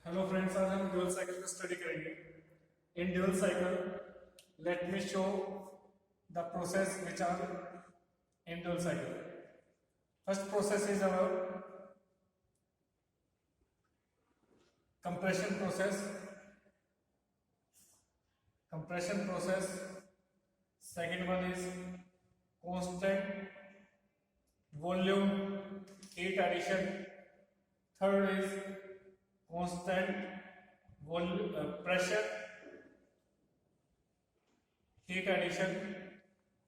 Hello friends, आज हम dual cycle को स्टडी करेंगे। In dual cycle let me show the process which are in dual cycle. First process is our compression process. Second one is constant volume heat addition. Third is constant pressure heat addition.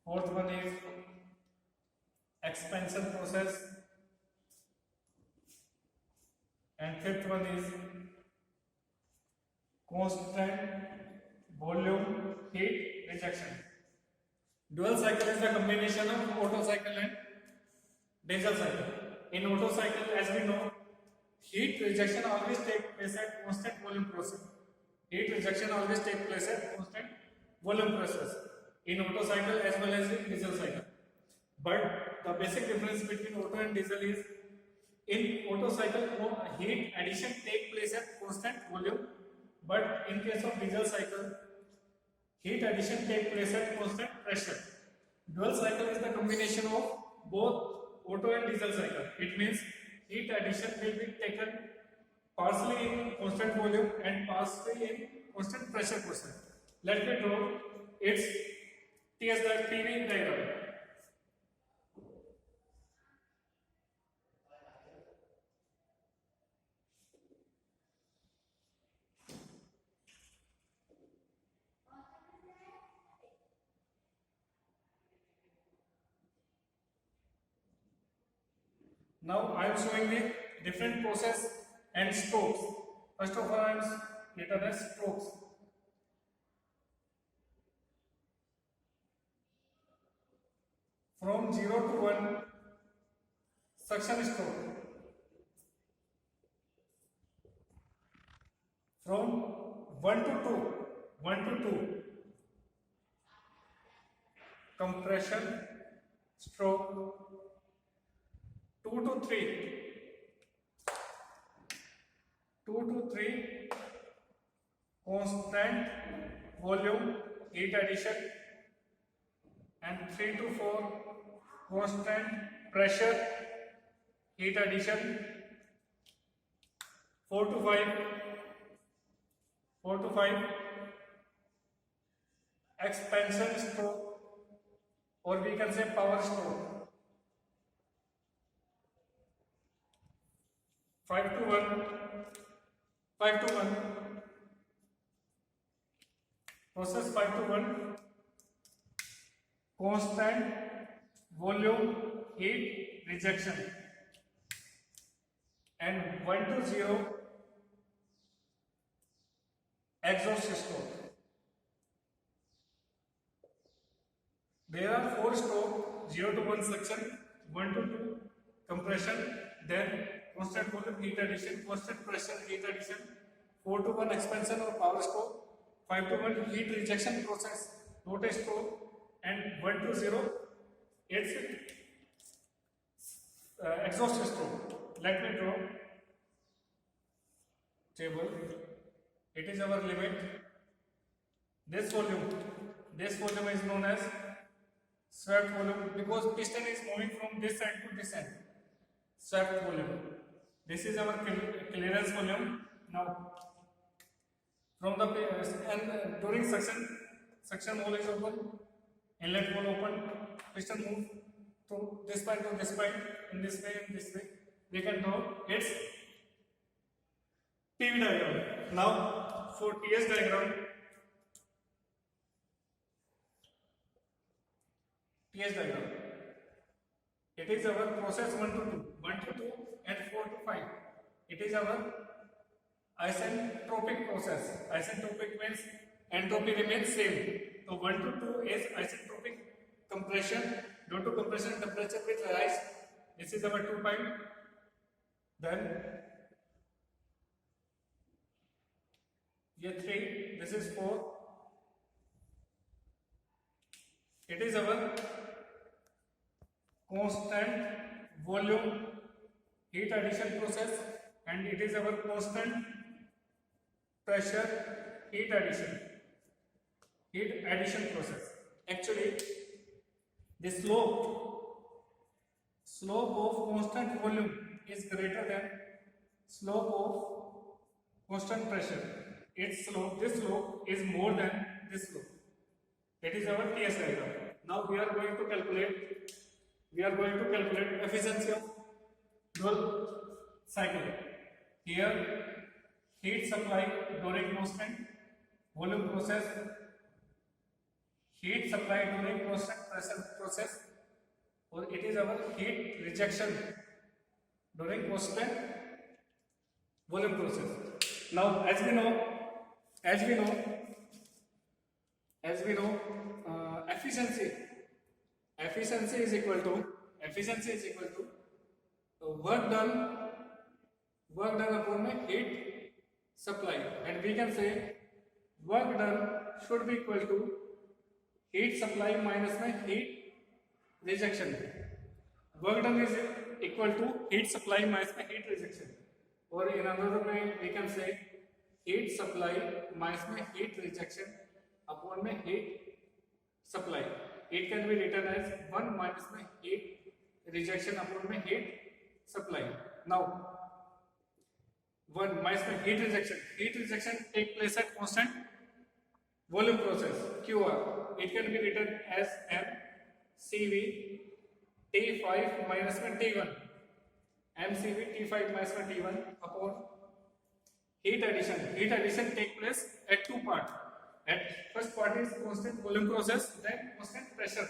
Fourth one is expansion process, and fifth one is constant volume heat rejection. Dual cycle is the combination of Otto cycle and diesel cycle. In Otto cycle, as we know, heat rejection always take place at constant volume process. Heat rejection always take place at constant volume process in Otto cycle as well as in diesel cycle. But the basic difference between Otto and diesel is in Otto cycle heat addition take place at constant volume, but in case of diesel cycle heat addition take place at constant pressure. Dual cycle is the combination of both Otto and diesel cycle. It means heat addition will be taken partially in constant volume and partially in constant pressure process. Let me draw its PV diagram. Now I am showing the different process and strokes. First of all, I am written as strokes. From 0 to 1, suction stroke. From 1 to 2, compression stroke. 2 to 3, constant volume heat addition, and 3 to 4, constant pressure heat addition. 4 to 5, expansion stroke, or we can say power stroke. 5 to 1, process 5 to 1, constant volume heat rejection, and 1 to 0, exhaust stroke. There are 4 strokes: 0 to 1 suction, 1 to 2 compression, then constant volume heat addition, constant pressure heat addition, 4 to 1 expansion or power stroke, 5 to 1 heat rejection process, not a stroke, and 1 to 0, it's exhaust stroke. Let me draw table. It is our limit. This volume is known as swept volume because piston is moving from this end to this end. Swept volume. This is our clearance volume. Now, from the and during suction hole is open, inlet hole open, piston move to this point to this point, in this way, we can draw its PV diagram. Now, for TS diagram, it is our process 1 to 2, and 4 to 5. It is our isentropic process. Isentropic means entropy remains same. So 1 to 2 is isentropic compression. Due to compression, temperature will rise. This is our 2 point. Then 3. This is 4. It is our constant volume heat addition process, and it is our constant pressure, heat addition process. Actually, the slope of constant volume is greater than slope of constant pressure. This slope is more than this slope. That is our TS diagram. Now we are going to calculate efficiency of dual cycle. Here, heat supply during constant volume process, heat supply during constant pressure process, or it is our heat rejection during constant volume process. Now, as we know, efficiency is equal to work done upon the heat supply, and we can say work done should be equal to heat supply minus my heat rejection. Work done is equal to heat supply minus my heat rejection, or in another way we can say heat supply minus my heat rejection upon my heat supply. It can be written as 1 minus my heat rejection upon my heat supply. Now, 1 minus my heat rejection. Heat rejection take place at constant volume process QR. It can be written as mCV T5 minus T1. mCV T5 minus T1 upon heat addition. Heat addition take place at two parts. At first part is constant volume process, then constant pressure.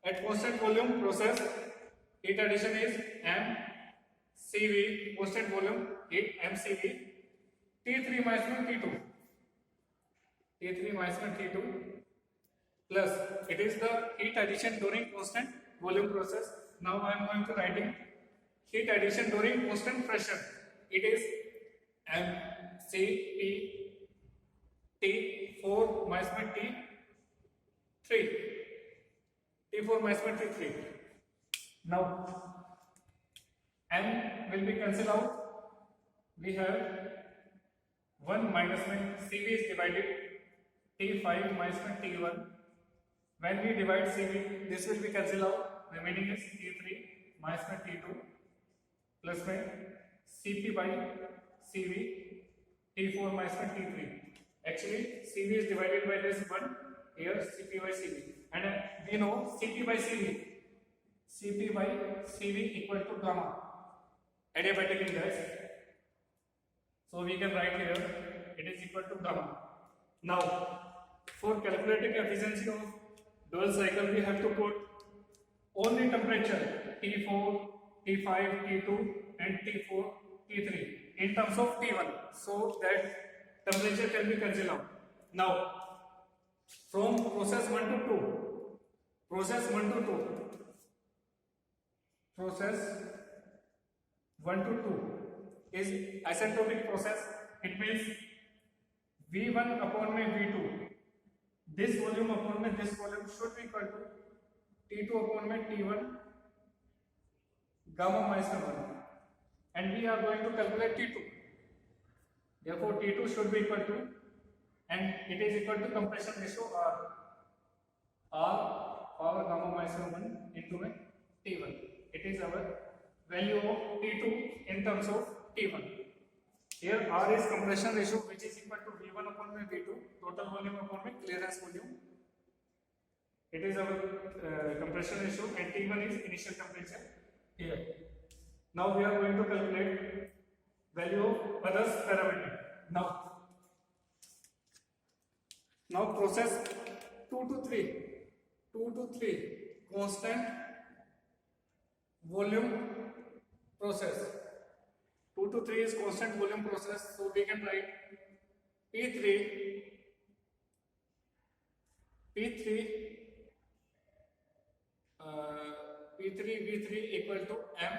At constant volume process, heat addition is mCV constant volume heat mCV T3 minus T2. T3 minus T2 plus it is the heat addition during constant volume process. Now I am going to writing heat addition during constant pressure. It is mCP T4 minus T3. T4 minus T3. Now M will be cancelled out. We have 1 minus CV is divided T5 minus T1. When we divide CV, this will be cancelled out. Remaining is T3 minus T2 plus CP by CV T4 minus T3. Actually, CV is divided by this one here, CP by CV, and we know CP by CV equal to gamma, adiabatic index. So we can write here it is equal to gamma. Now, for calculating efficiency of dual cycle, we have to put only temperature T4, T5, T2, and T4, T3 in terms of T1, so that temperature can be cancelled out. Now, from process 1 to 2 is isentropic process. It means V1 upon V2. This volume upon this volume should be equal to T2 upon T1 gamma minus 1, and we are going to calculate T2. Therefore, T2 should be equal to, and it is equal to compression ratio R power gamma minus 1 into T1. It is our value of T2 in terms of T1. Here R is compression ratio, which is equal to V1 upon V2, total volume upon clearance volume. It is our compression ratio, and T1 is initial temperature here. Now we are going to calculate value of others parameter. Now process 2 to 3 constant volume process. 2 to 3 is constant volume process, so we can write P3 V3 equal to M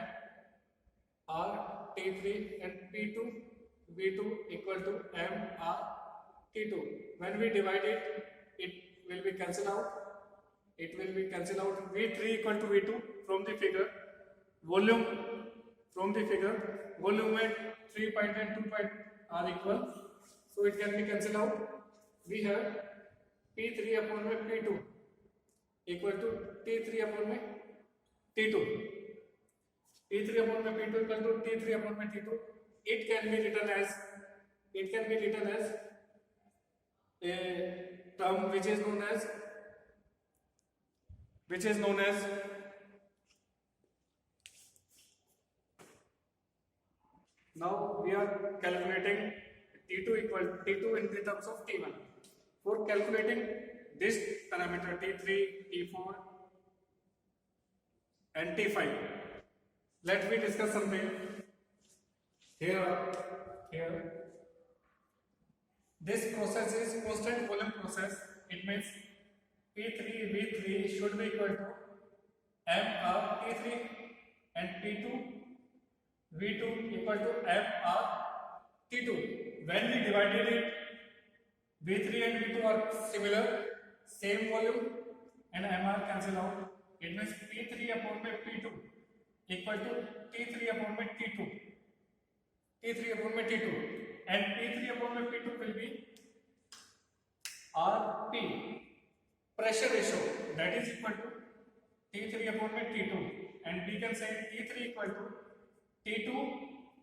R T3, and P2 V2 equal to M R T2. When we divide it, it will be cancelled out. V3 equal to V2 from the figure. Volume from the figure. Volume at 3 point and 2 point are equal. so it can be cancelled out. We have P3 upon में P2 equal to T3 upon में T2. P3 upon में P2 equal to T3 upon में T2. It can be written as a term which is known as now we are calculating T2 in the terms of T1. For calculating this parameter T3, T4 and T5, let me discuss something here. This process is constant volume process. It means P3 V3 should be equal to mR T3 and P2 V2 equal to mR T2. When we divided it, V3 and V2 are similar, same volume, and mR cancel out. It means P3 upon by P2 equal to T3 upon by T2. T3 upon by T2, and P3 upon by P2 will be RP, pressure ratio, that is equal to T3 upon by T2, and we can say T3 equal to T2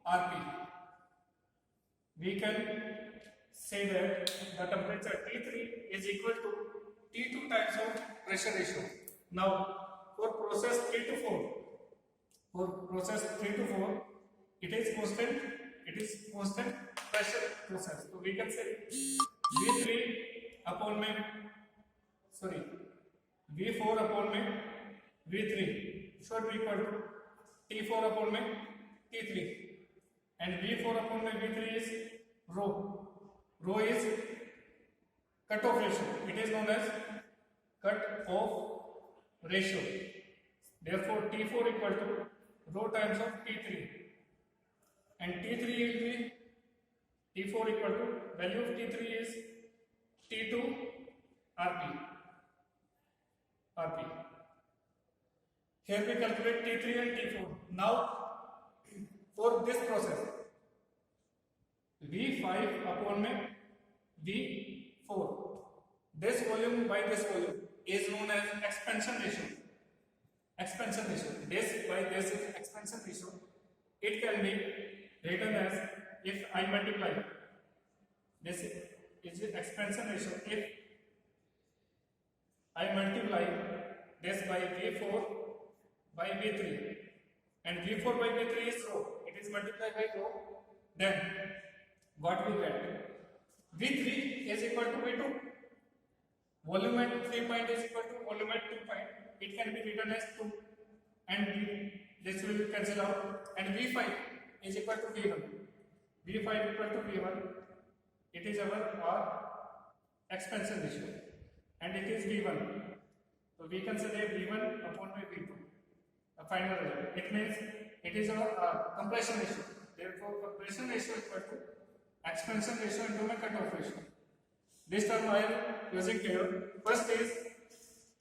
RP. We can say that the temperature T3 is equal to T2 times of pressure ratio. Now, for process 3 to 4, it is constant pressure process. So we can say V4 upon V3 should be equal to T4 upon T3, and V4 upon V3 is rho. Rho is cut-off ratio. It is known as cut-off ratio. Therefore, T4 equal to rho times of T3, and T3 will be T4 equal to value of T3 is T2 RP. Here we calculate T3 and T4. Now, for this process, V5 upon V4, this volume by this volume is known as expansion ratio. This by this is expansion ratio. It can be written as, if I multiply this is expansion ratio, if I multiply this by V4 by V3, and V4 by V3 is rho, it is multiplied by rho, then what we get? V3 is equal to V2. Volume at 3 point is equal to volume at 2 point. It can be written as 2, and this will cancel out, and V5 is equal to V1. V5 equal to V1. It is our expansion ratio, and it is V1. So we can say V1 upon V2. A final result. It means it is our compression ratio. Therefore, compression ratio equal to expansion ratio into my cut-off ratio. This term I am using here. First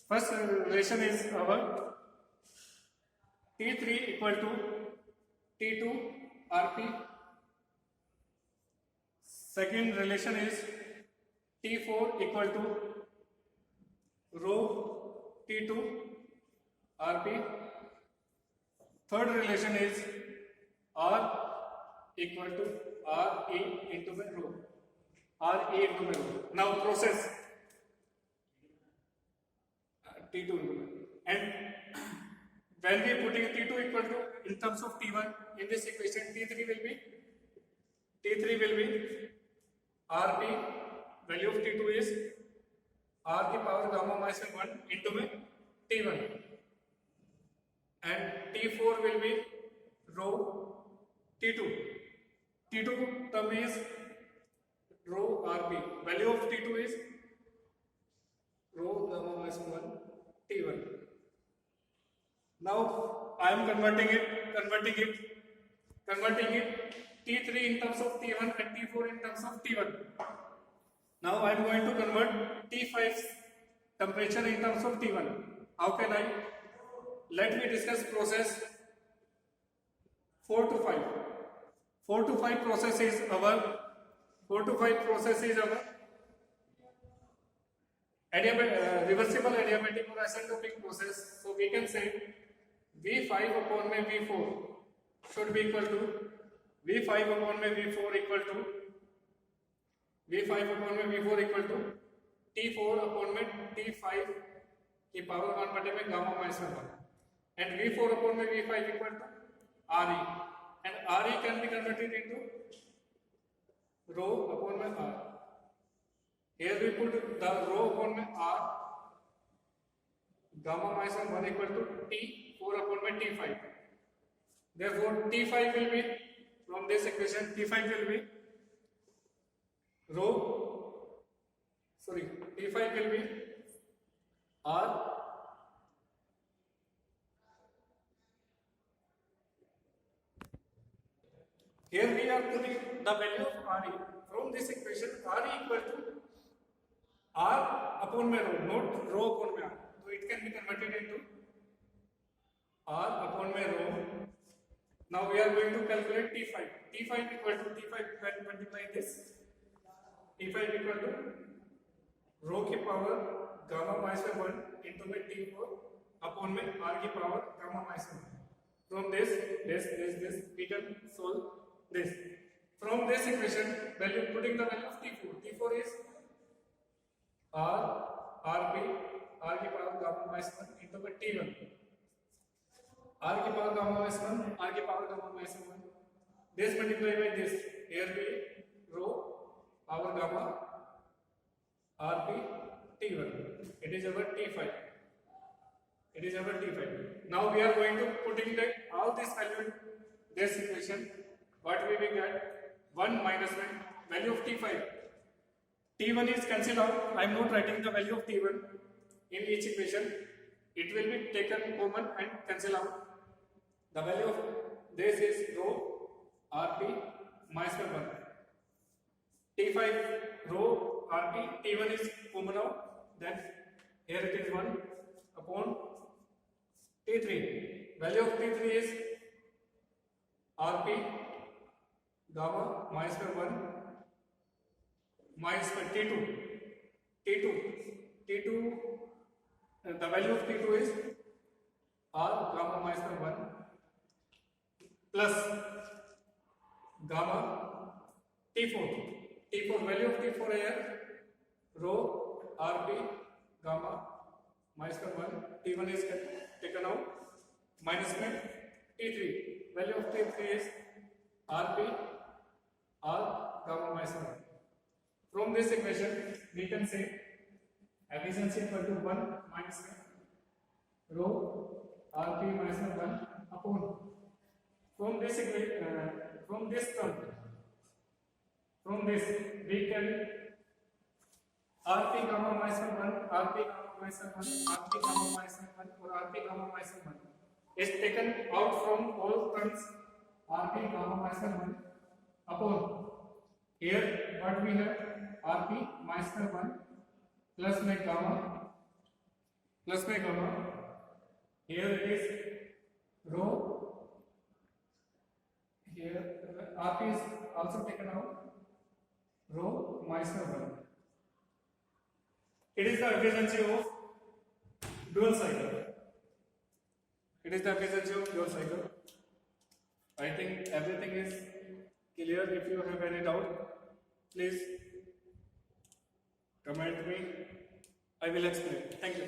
relation is our T3 equal to T2 RP. Second relation is T4 equal to rho T2 RP. Third relation is R equal to RE into the rho. RE into the rho. Now process T2 into the, and when we putting T2 equal to in terms of T1 in this equation, T3 will be RP, value of T2 is R the power gamma minus 1 into T1, and T4 will be rho T2. T2 term is rho RP. Value of T2 is rho gamma minus 1 T1. Now I am converting it T3 in terms of T1 and T4 in terms of T1. Now I am going to convert T5's temperature in terms of T1. How can I? Let me discuss process 4 to 5. 4 to 5 process is our 4 to 5 process is our reversible adiabatic or asymptotic process. So we can say V5 upon में V4 should be equal to V5 upon में V4 equal to V5 upon में V4 equal to T4 upon में T5 की power 1 बटे में gamma minus 1 and V4 upon में V5 equal to RE and RE can be converted into rho upon में R. Here we put the rho upon में R gamma minus 1 equal to T4 upon में T5. Therefore T5 will be from this equation T5 will be T5 will be R here we are putting the value of RE from this equation RE equal to R upon में rho, not rho upon में R. So it can be converted into R upon में rho. Now we are going to calculate T5. T5 equal to T5 when multiply this. T5 equal to rho की power gamma minus 1 into में T4 upon में R की power gamma minus 1. From this we can solve this. From this equation, putting the value of T4. T4 is R की power gamma minus 1 into the T1. R की power gamma minus 1, R की power gamma minus 1. This multiplied by this. Here we rho power gamma RP T1. It is our T5. It is our T5. Now we are going to putting all this value in this equation. What we will get? 1 minus 1 value of T5. T1 is cancelled out. I am not writing the value of T1 in each equation. It will be taken common and cancel out. The value of this is rho RP minus 1. T5 rho RP T1 is common out. Then here it is 1 upon T3. Value of T3 is RP gamma minus 1 minus T2 the value of T2 is R gamma minus 1 plus gamma T4 value of T4 here rho RP gamma minus 1 T1 is taken out minus में T3 value of T3 is RP R gamma minus 1. From this equation we can say efficiency equal to 1 minus rho RP minus 1 upon from this term we can RP gamma minus 1 RP gamma minus 1 RP gamma minus 1 or RP gamma minus 1 is taken out from all terms RP gamma minus 1 upon here what we have RP minus 1 plus में gamma here it is rho here RP is also taken out rho minus 1. It is the efficiency of dual cycle. I think everything is clear. If you have any doubt, please comment me. I will explain. Thank you.